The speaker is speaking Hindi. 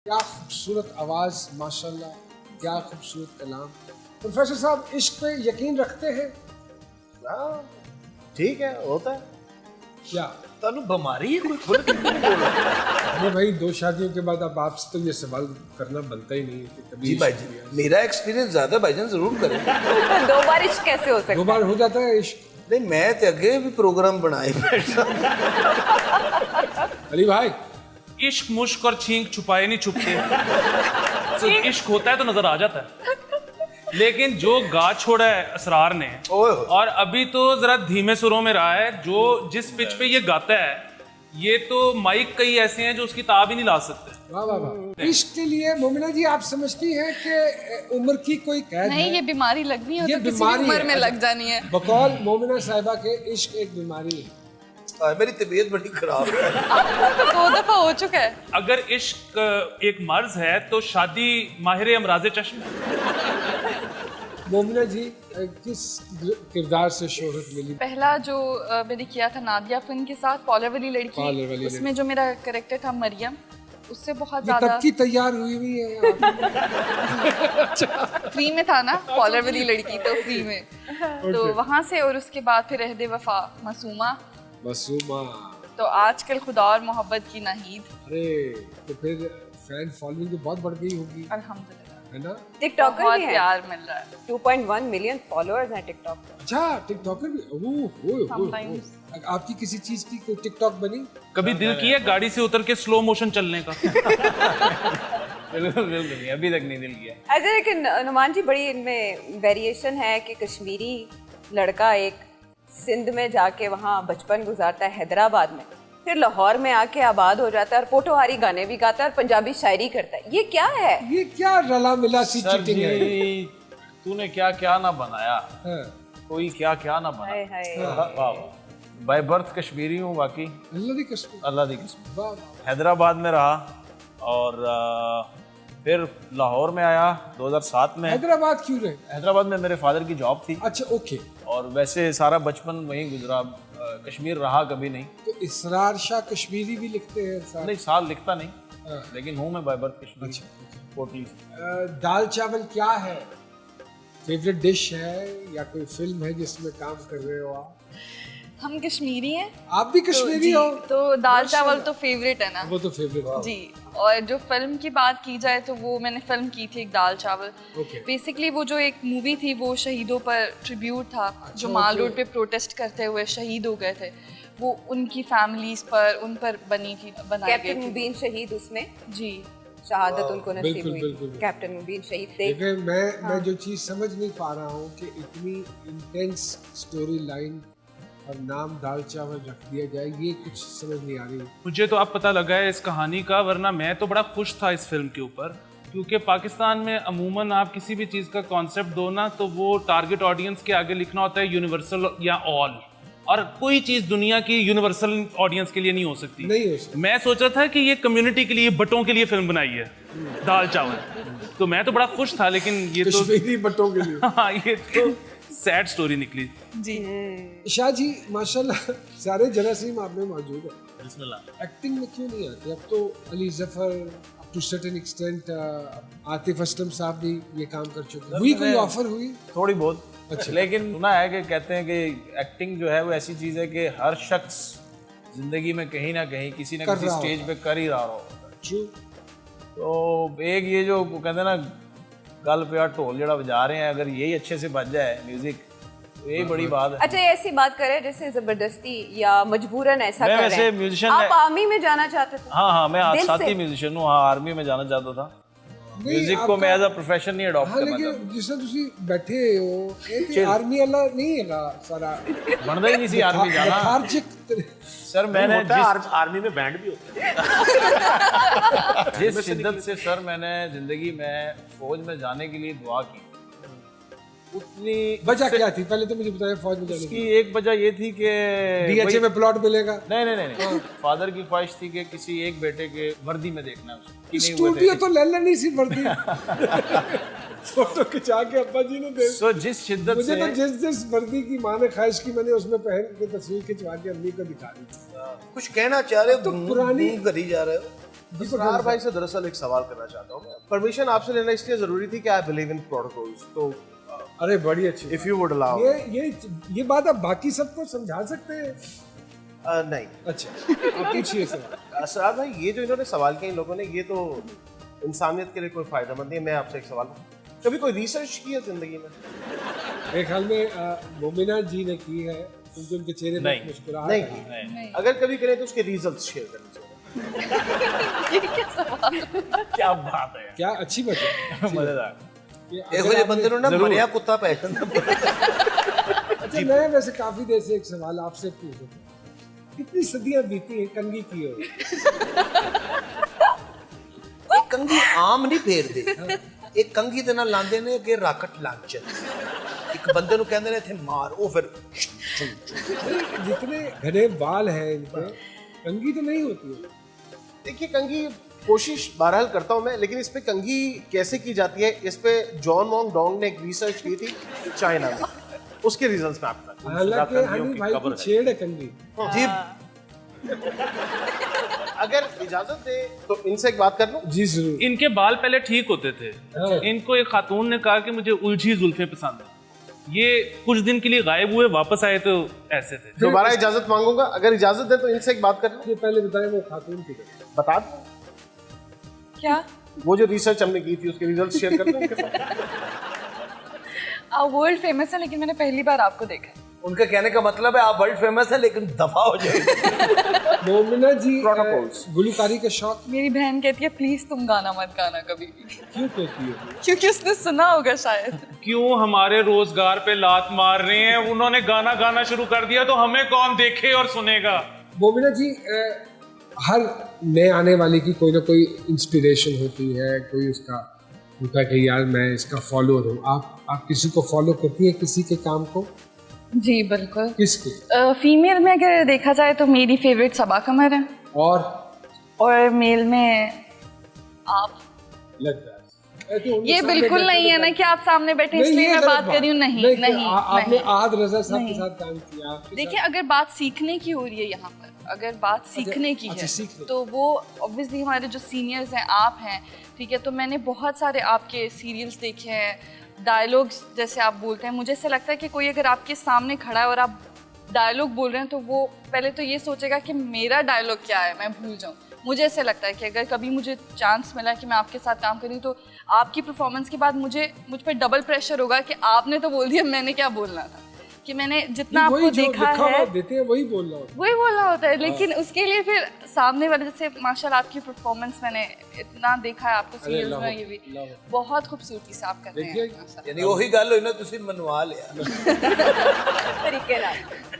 क्या खूबसूरत आवाज़, माशाल्लाह, क्या खूबसूरत कलाम। प्रोफेसर साहब इश्क पे यकीन रखते हैं हाँ, ठीक है, होता है। क्या? तानू बीमारी है कोई खुल के क्यों बोल रहा है? अरे भाई, 2 शादियों के बाद अब आपसे तो ये सवाल करना बनता ही नहीं है कि कभी जी इश्क भाईजान, किया। मेरा एक्सपीरियंस ज्यादा भाईजान जरूर करें। दो बार इश्क कैसे हो सकता 2 बार हो जाता है इश्क। नहीं, मैं तो अगे भी प्रोग्राम बनाए बैठा। अली भाई, इश्क मुश्क और छींक छुपाए नहीं छुपते। तो इश्क होता है तो नजर आ जाता है, लेकिन जो गा छोड़ा है असरार ने, ओए होए। और अभी तो जरा धीमे सुरों में रहा है, जो जिस पिच पे ये गाता है, ये तो माइक कई ऐसे हैं जो उसकी ताब ही नहीं ला सकते। वाह वाह वाह। इश्क के लिए मोमिना जी आप समझती हैं कि उम्र की कोई कैद नहीं, है? ये बीमारी लगनी है ये तो किसी भी बीमारी उम्र है। में लग जानी है। बकौल मोमिना साहिबा के इश्क एक बीमारी है। मेरी तबीयत बड़ी खराब है। तो 2 दफा हो चुका है। अगर इश्क एक मर्ज है तो शादी माहिर अमराज चश्म। मोमिना जी किस किरदार से शोहरत मिली? पहला जो मैंने किया था नादिया फिल्म के साथ, पॉलर वाली पॉलर वाली लड़की, उसमें जो मेरा कैरेक्टर था मरियम, उससे बहुत ये ज्यादा तब की तैयार हुई हुई है आप। फ्री में था ना, पॉलर वाली लड़की तो फ्री में। तो वहां से, और उसके बाद फिर रहदे वफा मासूमा, मासूमा। तो आजकल खुदा और मोहब्बत की नाहीद। अरे तो फिर फैन फॉलोइंग तो बहुत बढ़ गई होगी, अल्हम्दुलिल्लाह है ना? टिकटॉकर बहुत भी है। प्यार मिल रहा है। 2.1 मिलियन फॉलोअर्स हैं टिकटॉक पे। अच्छा, टिकटॉकर भी? ओह Sometimes. आपकी किसी चीज की कोई टिकटॉक बनी? कभी दिल किया गाड़ी से उतर के स्लो मोशन चलने का? बिल्कुल बिल्कुल नहीं, अभी तक नहीं दिल किया। अच्छा, लेकिन नुमान जी बड़ी इनमें वेरिएशन है कि कश्मीरी लड़का एक सिंध में जाके वहाँ बचपन गुजारता है हैदराबाद में, फिर लाहौर में आके आबाद हो जाता है और पोटोहारी गाने भी गाता है और पंजाबी शायरी करता है। ये क्या है? ये क्या रला मिला सी सर चीटिंग है? जी, तूने क्या क्या ना बनाया, हाँ, कोई क्या क्या ना हाय बनाया। हाय। वाह वाह। बाय बर्थ कश्मीरी हूँ, बाकी अल्लाह की कसम। अल्लाह दी किस्मत। वाह वाह। हैदराबाद में रहा और फिर लाहौर में आया 2007 में। हैदराबाद क्यों रहे? हैदराबाद में मेरे फादर की जॉब थी अच्छा, ओके। और वैसे सारा बचपन वहीं गुजरा। कश्मीर रहा कभी नहीं। तो इसरार शाह कश्मीरी भी लिखते हैं साथ? नहीं, साल लिखता नहीं, हाँ। लेकिन हूँ मैं बाय बर्थ कश्मीरी। अच्छा। कोटली से। दाल चावल क्या है? फेवरेट डिश है या कोई फिल्म है जिसमें काम कर रहे हो आप? हम कश्मीरी हैं। आप भी कश्मीरी हो? तो दाल चावल तो फेवरेट है ना वो तो फेवरेट जी। और जो फिल्म की बात की जाए तो वो मैंने फिल्म की थी एक दाल चावल। ओके। बेसिकली वो जो एक मूवी थी वो शहीदों पर ट्रिब्यूट था, जो माल रोड पे प्रोटेस्ट करते हुए शहीद हो गए थे, वो उनकी फैमिलीज पर, उन पर बनी थी, बनाई कैप्टन गई थी। मुबीन शहीद, उसमें जी। शहादत उनको नसीब बिल्कुल, हुई। बिल्कुल। कैप्टन मुबीन शहीद थे। लेकिन मैं जो चीज समझ नहीं पा रहा हूँ कि इतनी इंटेंस स्टोरी लाइन और नाम दाल चावल रख दिया जाए, ये कुछ समझ नहीं आ रही। मुझे तो अब पता लगा है इस कहानी का, वरना मैं तो बड़ा खुश था इस फिल्म के ऊपर, क्योंकि पाकिस्तान में अमूमन आप किसी भी चीज़ का कॉन्सेप्ट दो ना, तो वो टारगेट ऑडियंस के आगे लिखना होता है यूनिवर्सल या ऑल, और कोई चीज़ दुनिया की यूनिवर्सल ऑडियंस के लिए नहीं हो सकती। नहीं हो सकती। मैं सोच रहा था कि ये कम्युनिटी के लिए, बटों के लिए फिल्म बनाई है दाल चावल, तो मैं तो बड़ा खुश था, लेकिन ये तो कश्मीरी बटों के लिए। हाँ, ये तो सैड स्टोरी निकली। जी। शाह जी माशाल्लाह सारे जरासीम आप में मौजूद है। बिस्मिल्लाह। एक्टिंग में क्यों नहीं आते? अब तो Ali Zafar, up to certain extent Atif Aslam साहब भी ये काम कर चुके हैं। हुई कोई ऑफर हुई? थोड़ी बहुत। अच्छा। लेकिन सुना है कि कहते हैं कि एक्टिंग जो है वो ऐसी चीज है कि हर शख्स जिंदगी में कहीं ना कहीं किसी ना कर किसी रहा स्टेज पे कर ही रहा होता है। ट्रू। तो एक ये जो वो कहते हैं ना, गल पे ढोल जड़ा बजा रहे हैं, अगर यही अच्छे से बज जाए म्यूजिक, तो यही बड़ी बात है। अच्छा, ऐसी बात करें जैसे जबरदस्ती या मजबूरन ऐसा मैं कर वैसे रहे हैं। म्यूजिशियन आप है। आर्मी में जाना चाहते थे? हाँ हाँ, मैं दिल साथी से? म्यूजिशियन हूँ। हाँ, आर्मी में जाना चाहता था। नहीं, म्यूजिक को आपका- मैं एज अ प्रोफेशन नहीं अडॉप्ट हाँ, करना लेकिन चाहता। जिस तरह तुसी बैठे हो ये आर्मी वाला नहीं हैगा सारा बनता ही नहीं सी आर्मी जाना। लेथार्जिक। सर मैंने आर्मी में बैंड भी होता है। जिस शिद्दत से सर मैंने जिंदगी में फौज में जाने के लिए दुआ की, उतनी वजह क्या थी? पहले तो मुझे बताया फौज में जाने उसकी की। एक वजह ये थी कि डीएचए में प्लॉट मिलेगा। नहीं नहीं नहीं, फादर की ख्वाहिश थी कि किसी एक बेटे के वर्दी में देखना है उसको कि नहीं हुए स्टूडियो थे। तो ले लेनी सी वर्दी। फोटो खिंचा के अब्बा जी ने दे। सो जिस शिद्दत मुझे से तो जिस वर्दी की माँ ने ख्वाहिश की, मैंने उसमें पहन के तस्वीर खिंचवा के अम्मी को दिखा दी। कुछ कहना चाह रहे हो? तो पुरानी- करी जा रहे हो। असरार भाई से दरअसल एक सवाल करना चाहता हूँ। परमिशन आपसे लेना इसलिए जरूरी थी कि आई बिलीव इन प्रोटोकॉल्स, तो अरे बड़ी अच्छी इफ यू वुड अलाउ। ये बात आप बाकी सबको समझा सकते हैं? नहीं। अच्छा, आप पूछिए सवाल। असरार भाई, ये जो इन्होंने सवाल किया इन लोगों ने, ये तो इंसानियत के लिए कोई फायदेमंद नहीं है। मैं आपसे एक सवाल, कभी कोई रिसर्च की है जिंदगी में? मेरे ख्याल में मोमिना जी ने की है, क्योंकि उनके चेहरे पर मुस्कुराहट नहीं है। की। अगर कभी करें तो उसके रिजल्ट्स शेयर करने चाहिए। क्या बात है, क्या अच्छी बात है, मजेदार। ਇਹੋ ਜਿਹੇ ਬੰਦੇ ਨੂੰ ਨਾ ਮਰਿਆ ਕੁੱਤਾ ਪੈ ਜਾਂਦਾ। अच्छा, मैं वैसे काफी देर से एक सवाल आपसे पूछ रहा हूँ, कितनी सदियां बीती हैं कंघी की ओर? ਇਹ ਕੰਘੀ ਆਮ ਨਹੀਂ ਫੇਰਦੇ, ਇਹ ਕੰਘੀ ਦੇ ਨਾਲ ਲਾਉਂਦੇ ਨੇ ਅੱਗੇ ਰਾਕਟ ਲਾਂਚਰ। ਇੱਕ ਬੰਦੇ ਨੂੰ ਕਹਿੰਦੇ ਨੇ ਇੱਥੇ ਮਾਰ, ਉਹ ਫਿਰ जितने घने बाल हैं इनके, कंघी तो नहीं होती है। देखिए, कंघी कोशिश बहरहाल करता हूँ मैं, लेकिन इस पे कंघी कैसे की जाती है, इस पे जॉन वोंग डोंग ने एक रिसर्च की थी चाइना में, उसके रिजल्ट्स में आपको हालांकि हनी भाई की छेड़ है कंघी। जी अगर इजाजत दे तो इनसे एक बात कर लूं। जी जरूर। इनके बाल पहले ठीक होते थे। हाँ। इनको एक खातून ने कहा कि मुझे उलझी जुल्फें पसंद है। ये कुछ दिन के लिए गायब हुए, वापस आए तो ऐसे थे। दोबारा इजाजत मांगूंगा, अगर इजाजत दे तो इनसे एक बात कर लूं। ये पहले बताएं वो खातून की तरह। बता दूं, क्या? वो जो रिसर्च हमने की थी उसके रिजल्ट शेयर कर दूं इनके साथ? आप वर्ल्ड फेमस है, लेकिन मैंने पहली बार आपको देखा। उनके कहने का मतलब है आप वर्ल्ड फेमस है लेकिन दफा हो जाएगी। मोमिना जी Protocols। गुलकारी का शौक मेरी बहन कहती है प्लीज तुम गाना मत गाना कभी भी, क्यों कहती है? क्योंकि उसने सुना होगा शायद। क्यों हमारे रोजगार पे लात मार रहे हैं? उन्होंने गाना गाना शुरू कर दिया तो हमें कौन देखे और सुनेगा? मोमिना जी, हर नए आने वाले की कोई ना कोई इंस्पिरेशन होती है, कोई उसका होता है कि यार मैं इसका फॉलोअर हूँ। आप किसी को फॉलो करती है, किसी के काम को? जी बिल्कुल। किसके? फीमेल में अगर देखा जाए तो मेरी फेवरेट सबा कमर है, और मेल में आप। लगता है तो ये बिल्कुल नहीं है ना कि आप सामने बैठे इसलिए मैं बात कर रही हूँ। नहीं, आपने आद रजा साहब के साथ काम किया। देखिए, अगर बात सीखने की हो रही है यहाँ पर, अगर बात सीखने की है सीखने। तो वो ऑब्वियसली हमारे जो सीनियर्स हैं, आप हैं, ठीक है, तो मैंने बहुत सारे आपके सीरियल्स देखे हैं, डायलॉग्स जैसे आप बोलते हैं, मुझे ऐसा लगता है कि कोई अगर आपके सामने खड़ा है और आप डायलॉग बोल रहे हैं तो वो पहले तो ये सोचेगा कि मेरा डायलॉग क्या है, मैं भूल जाऊँ। मुझे ऐसा लगता है कि अगर कभी मुझे चांस मिला कि मैं आपके साथ काम करूँ तो आपकी परफॉर्मेंस के बाद मुझ पर डबल प्रेशर होगा कि आपने तो बोल दिया, मैंने क्या बोलना था, कि मैंने जितना आपको देखा है देते हैं वही बोलना होता है। वही बोलना होता है। लेकिन उसके लिए फिर सामने वाले, जैसे माशाल्लाह आपकी परफॉर्मेंस मैंने इतना देखा है आपको सीरियल्स में, ये भी बहुत खूबसूरती से आप करते हैं। यानी वही गल होई ना, तुसी मनवा लिया तरीके नाल।